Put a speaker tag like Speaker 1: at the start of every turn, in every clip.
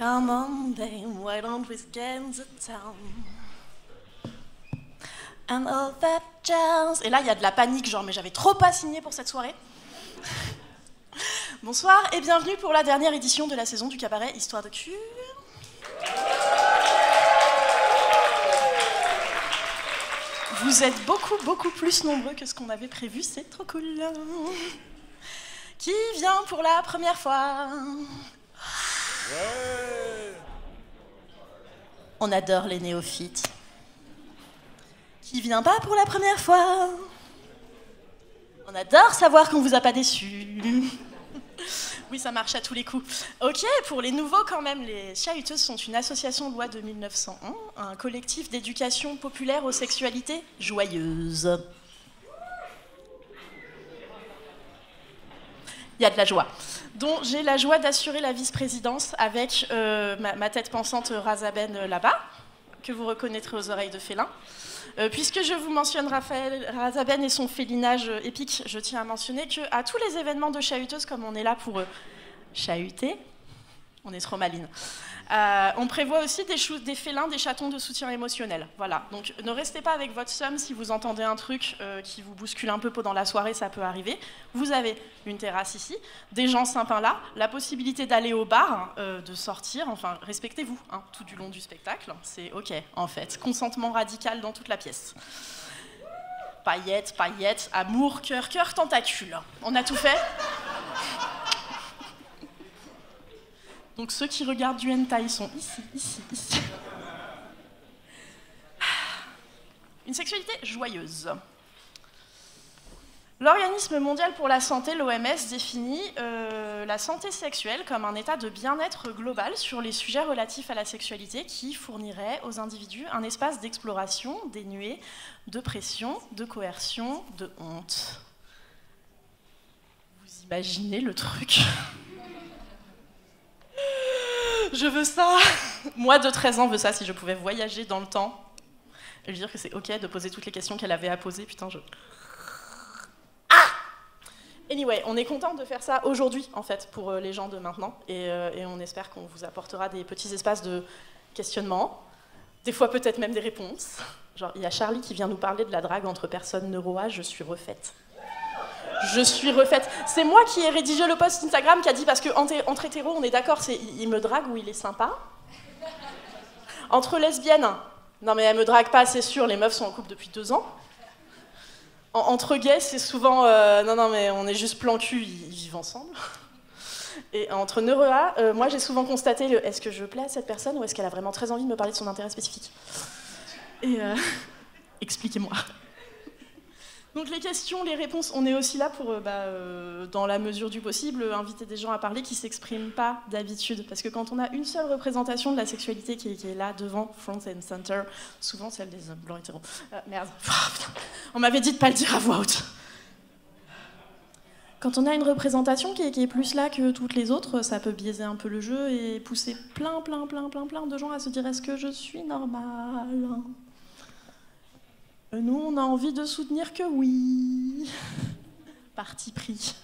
Speaker 1: Come on, babe, why don't we get into town? And all that jazz. Et là, il y a de la panique, genre, mais j'avais trop pas signé pour cette soirée. Bonsoir et bienvenue pour la dernière édition de la saison du cabaret Histoire de cul. Vous êtes beaucoup plus nombreux que ce qu'on avait prévu, c'est trop cool. Qui vient pour la première fois? Ouais. On adore les néophytes. Qui vient pas pour la première fois? On adore savoir qu'on vous a pas déçu. Oui, ça marche à tous les coups. Ok, pour les nouveaux quand même, les Chahuteuses sont une association de loi de 1901, un collectif d'éducation populaire aux sexualités joyeuses. Il y a de la joie. Dont j'ai la joie d'assurer la vice-présidence avec ma tête pensante Razaben là-bas, que vous reconnaîtrez aux oreilles de félin. Puisque je vous mentionne Raphaël Razaben et son félinage épique, je tiens à mentionner qu'à tous les événements de Chahuteuses, comme on est là pour chahuter, on est trop maline, on prévoit aussi des félins, des chatons de soutien émotionnel. Voilà, donc ne restez pas avec votre somme si vous entendez un truc qui vous bouscule un peu pendant la soirée, ça peut arriver. Vous avez une terrasse ici, des gens sympas là, la possibilité d'aller au bar, de sortir, enfin respectez-vous hein, tout du long du spectacle, c'est ok en fait. Consentement radical dans toute la pièce. Paillettes, paillettes, amour, cœur, cœur, tentacule. On a tout fait. Donc ceux qui regardent du hentai sont ici. Une sexualité joyeuse. L'Organisme mondial pour la santé, l'OMS, définit la santé sexuelle comme un état de bien-être global sur les sujets relatifs à la sexualité qui fournirait aux individus un espace d'exploration dénué de pression, de coercion, de honte. Vous imaginez le truc ? Je veux ça. Moi de 13 ans veux ça si je pouvais voyager dans le temps. Et lui dire que c'est ok de poser toutes les questions qu'elle avait à poser. Putain, Anyway, on est content de faire ça aujourd'hui, en fait, pour les gens de maintenant. Et on espère qu'on vous apportera des petits espaces de questionnement. Des fois peut-être même des réponses. Genre, il y a Charlie qui vient nous parler de la drague entre personnes neuro-A, je suis refaite. Je suis refaite. C'est moi qui ai rédigé le post Instagram qui a dit, parce qu'entre hétéros, on est d'accord, c'est il me drague ou il est sympa. Entre lesbiennes, non mais elle me drague pas, c'est sûr, les meufs sont en couple depuis 2 ans. Entre gays, c'est souvent, non mais on est juste plan cul, ils vivent ensemble. Et entre neuro-A, moi j'ai souvent constaté est-ce que je plais à cette personne ou est-ce qu'elle a vraiment très envie de me parler de son intérêt spécifique? Et expliquez-moi. Donc les questions, les réponses, on est aussi là pour, dans la mesure du possible, inviter des gens à parler qui ne s'expriment pas d'habitude. Parce que quand on a une seule représentation de la sexualité qui est là, devant, front and center, souvent celle des hommes blancs hétéros. Merde, on m'avait dit de ne pas le dire à voix haute. Quand on a une représentation qui est plus là que toutes les autres, ça peut biaiser un peu le jeu et pousser plein de gens à se dire « est-ce que je suis normale ?» Nous, on a envie de soutenir que oui. Parti pris.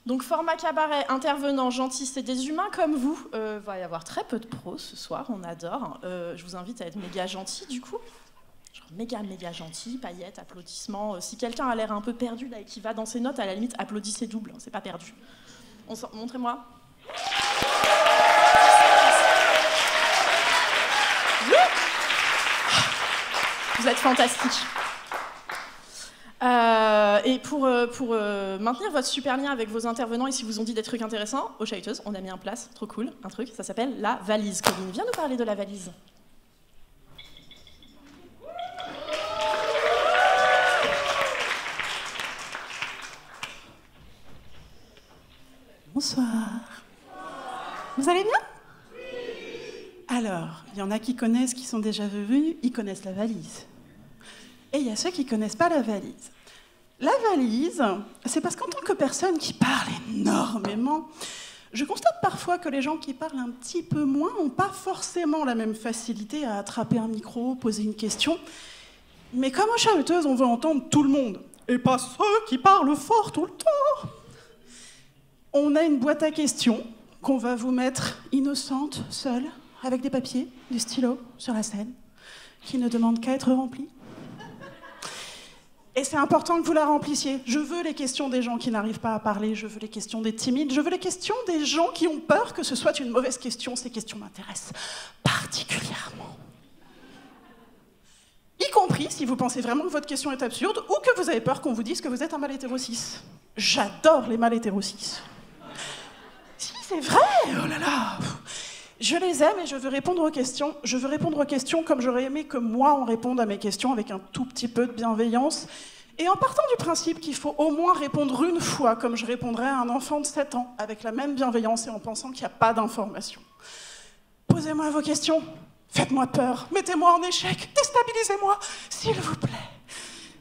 Speaker 1: Donc, format cabaret, intervenants gentils, c'est des humains comme vous. Va y avoir très peu de pros ce soir, on adore. Je vous invite à être méga gentils, du coup. Genre méga gentils, paillettes, applaudissements. Si quelqu'un a l'air un peu perdu là, et qui va dans ses notes, à la limite, applaudissez double, c'est pas perdu. Montrez-moi. Oui. Vous êtes fantastiques. Et pour maintenir votre super lien avec vos intervenants et si vous ont dit des trucs intéressants, aux Chahuteuses, on a mis en place, trop cool, un truc, ça s'appelle la valise. Colline, viens nous parler de la valise.
Speaker 2: Bonsoir. Vous allez bien ? Alors, il y en a qui connaissent, qui sont déjà venus, ils connaissent la valise. Et il y a ceux qui ne connaissent pas la valise. La valise, c'est parce qu'en tant que personne qui parle énormément, je constate parfois que les gens qui parlent un petit peu moins n'ont pas forcément la même facilité à attraper un micro, poser une question. Mais comme aux Chahuteuses, on veut entendre tout le monde, et pas ceux qui parlent fort tout le temps. On a une boîte à questions qu'on va vous mettre innocente, seule, avec des papiers, des stylos sur la scène, qui ne demandent qu'à être remplis. Et c'est important que vous la remplissiez. Je veux les questions des gens qui n'arrivent pas à parler, je veux les questions des timides, je veux les questions des gens qui ont peur que ce soit une mauvaise question. Ces questions m'intéressent particulièrement. Y compris si vous pensez vraiment que votre question est absurde ou que vous avez peur qu'on vous dise que vous êtes un mâle hétéro cis. J'adore les mâles hétéro cis. Si, c'est vrai, oh là là. Je les aime et je veux répondre aux questions. Je veux répondre aux questions comme j'aurais aimé que moi, on réponde à mes questions avec un tout petit peu de bienveillance. Et en partant du principe qu'il faut au moins répondre une fois comme je répondrais à un enfant de 7 ans, avec la même bienveillance et en pensant qu'il n'y a pas d'information. Posez-moi vos questions. Faites-moi peur. Mettez-moi en échec. Déstabilisez-moi, s'il vous plaît.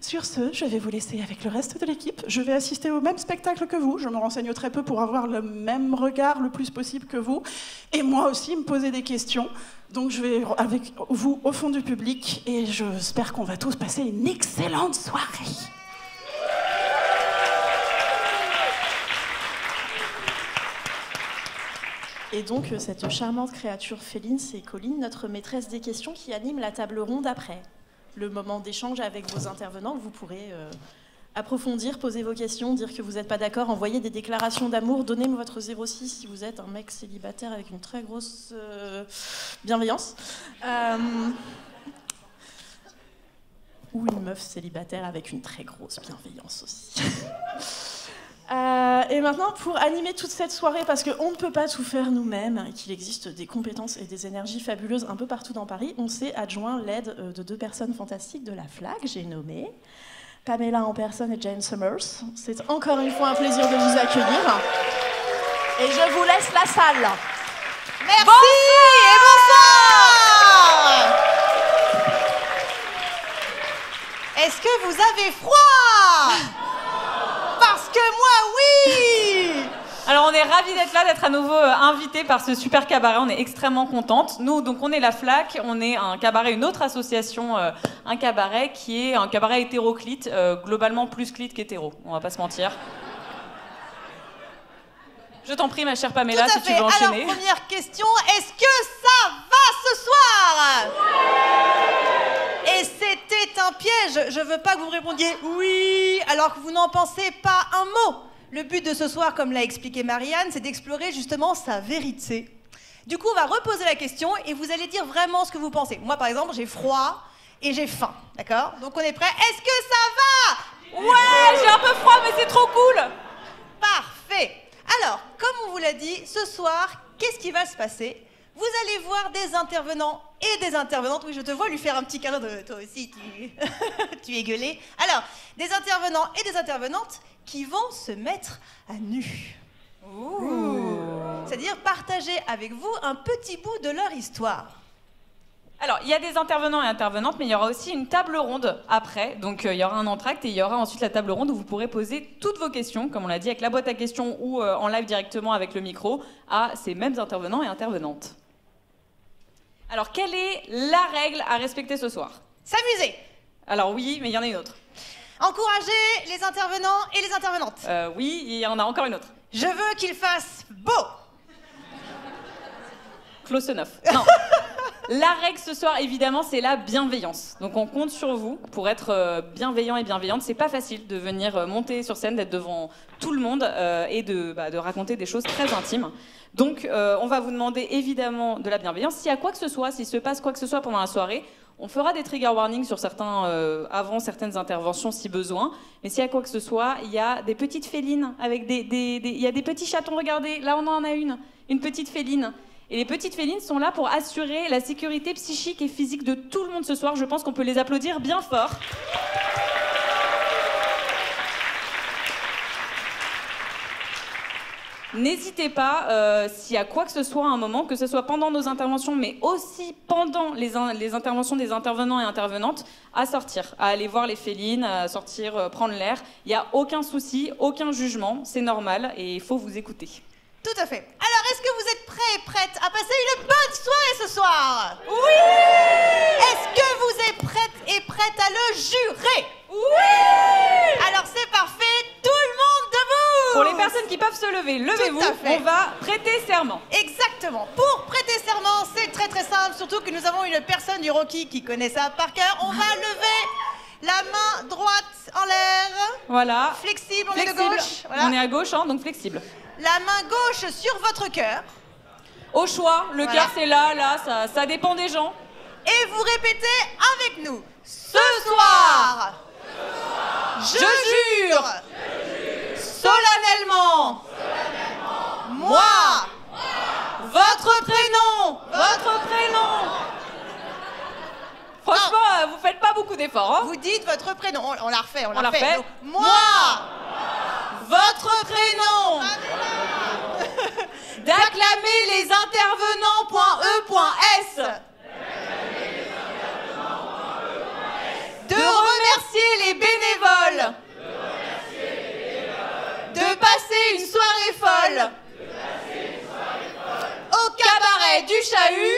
Speaker 2: Sur ce, je vais vous laisser avec le reste de l'équipe. Je vais assister au même spectacle que vous. Je me renseigne très peu pour avoir le même regard le plus possible que vous. Et moi aussi, me poser des questions. Donc je vais avec vous au fond du public et j'espère qu'on va tous passer une excellente soirée.
Speaker 1: Et donc, cette charmante créature féline, c'est Colline, notre maîtresse des questions, qui anime la table ronde après. Le moment d'échange avec vos intervenants, vous pourrez approfondir, poser vos questions, dire que vous n'êtes pas d'accord, envoyer des déclarations d'amour, donnez votre 06 si vous êtes un mec célibataire avec une très grosse bienveillance. Ou une meuf célibataire avec une très grosse bienveillance aussi. Et maintenant, pour animer toute cette soirée, parce qu'on ne peut pas tout faire nous-mêmes, qu'il existe des compétences et des énergies fabuleuses un peu partout dans Paris, on s'est adjoint l'aide de 2 personnes fantastiques de la FLAC, j'ai nommé Pamela en personne et James Summers. C'est encore une fois un plaisir de vous accueillir. Et je vous laisse la salle.
Speaker 3: Merci et bonsoir. Est-ce que vous avez froid? Parce que moi, oui.
Speaker 4: Alors, on est ravis d'être là, d'être à nouveau invités par ce super cabaret. On est extrêmement contentes. Nous, donc, on est la FLAC. On est un cabaret, une autre association, un cabaret qui est un cabaret hétéroclite, globalement plus clite qu'hétéro. On va pas se mentir. Je t'en prie, ma chère Pamela, si tu veux enchaîner.
Speaker 3: Alors, première question, est-ce que ça va ce soir? Et c'était un piège. Je veux pas que vous répondiez oui, alors que vous n'en pensez pas un mot. Le but de ce soir, comme l'a expliqué Marianne, c'est d'explorer justement sa vérité. Du coup, on va reposer la question et vous allez dire vraiment ce que vous pensez. Moi, par exemple, j'ai froid et j'ai faim, d'accord? Donc on est prêts? Est-ce que ça va?
Speaker 4: Ouais, j'ai un peu froid, mais c'est trop cool.
Speaker 3: Parfait. Alors, comme on vous l'a dit, ce soir, qu'est-ce qui va se passer? Vous allez voir des intervenants et des intervenantes. Oui, je te vois lui faire un petit câlin de toi aussi, tu es gueulé. Alors, des intervenants et des intervenantes qui vont se mettre à nu. C'est-à-dire partager avec vous un petit bout de leur histoire.
Speaker 4: Alors, il y a des intervenants et intervenantes, mais il y aura aussi une table ronde après. Donc, il y aura un entracte et il y aura ensuite la table ronde où vous pourrez poser toutes vos questions, comme on l'a dit, avec la boîte à questions ou en live directement avec le micro, à ces mêmes intervenants et intervenantes. Alors, quelle est la règle à respecter ce soir?
Speaker 3: S'amuser.
Speaker 4: Alors oui, mais il y en a une autre.
Speaker 3: Encourager les intervenants et les intervenantes.
Speaker 4: Oui, il y en a encore une autre.
Speaker 3: Je veux qu'il fasse beau.
Speaker 4: Close enough. Non. La règle ce soir, évidemment, c'est la bienveillance. Donc on compte sur vous pour être bienveillant et bienveillante. C'est pas facile de venir monter sur scène, d'être devant tout le monde et de raconter des choses très intimes. Donc on va vous demander évidemment de la bienveillance. S'il y a quoi que ce soit, s'il se passe quoi que ce soit pendant la soirée, on fera des trigger warnings sur certains avant certaines interventions si besoin. Mais s'il y a quoi que ce soit, il y a des petites félines avec il y a des petits chatons. Regardez, là on en a une petite féline. Et les petites félines sont là pour assurer la sécurité psychique et physique de tout le monde ce soir. Je pense qu'on peut les applaudir bien fort. N'hésitez pas, s'il y a quoi que ce soit à un moment, que ce soit pendant nos interventions, mais aussi pendant les interventions des intervenants et intervenantes, à sortir, à aller voir les félines, à sortir, prendre l'air. Il n'y a aucun souci, aucun jugement, c'est normal et il faut vous écouter.
Speaker 3: Tout à fait. Alors, est-ce que vous êtes prêts et prêtes à passer une bonne soirée ce soir?
Speaker 4: Oui!
Speaker 3: Est-ce que vous êtes prêtes et prêtes à le jurer?
Speaker 4: Oui!
Speaker 3: Alors, c'est parfait. Tout le monde debout!
Speaker 4: Pour les personnes qui peuvent se lever, levez-vous,
Speaker 3: Tout à fait.
Speaker 4: on va prêter serment.
Speaker 3: Exactement. Pour prêter serment, c'est très très simple, surtout que nous avons une personne du Rocky qui connaît ça par cœur. On va lever la main droite en l'air.
Speaker 4: Voilà.
Speaker 3: Flexible, on est
Speaker 4: Flexible.
Speaker 3: de gauche. Voilà.
Speaker 4: On est à gauche, hein, donc flexible.
Speaker 3: La main gauche sur votre cœur.
Speaker 4: Au choix, le
Speaker 3: Voilà.
Speaker 4: cœur c'est là, ça dépend des gens.
Speaker 3: Et vous répétez avec nous. Ce soir, je jure solennellement, moi, votre prénom.
Speaker 4: Franchement, vous faites pas beaucoup d'efforts. Hein.
Speaker 3: Vous dites votre prénom. On la refait,
Speaker 4: On la refait.
Speaker 3: Donc, moi, votre prénom. D'acclamer les intervenants.e.s. De remercier les bénévoles. De passer une soirée folle. Au cabaret du Chahut.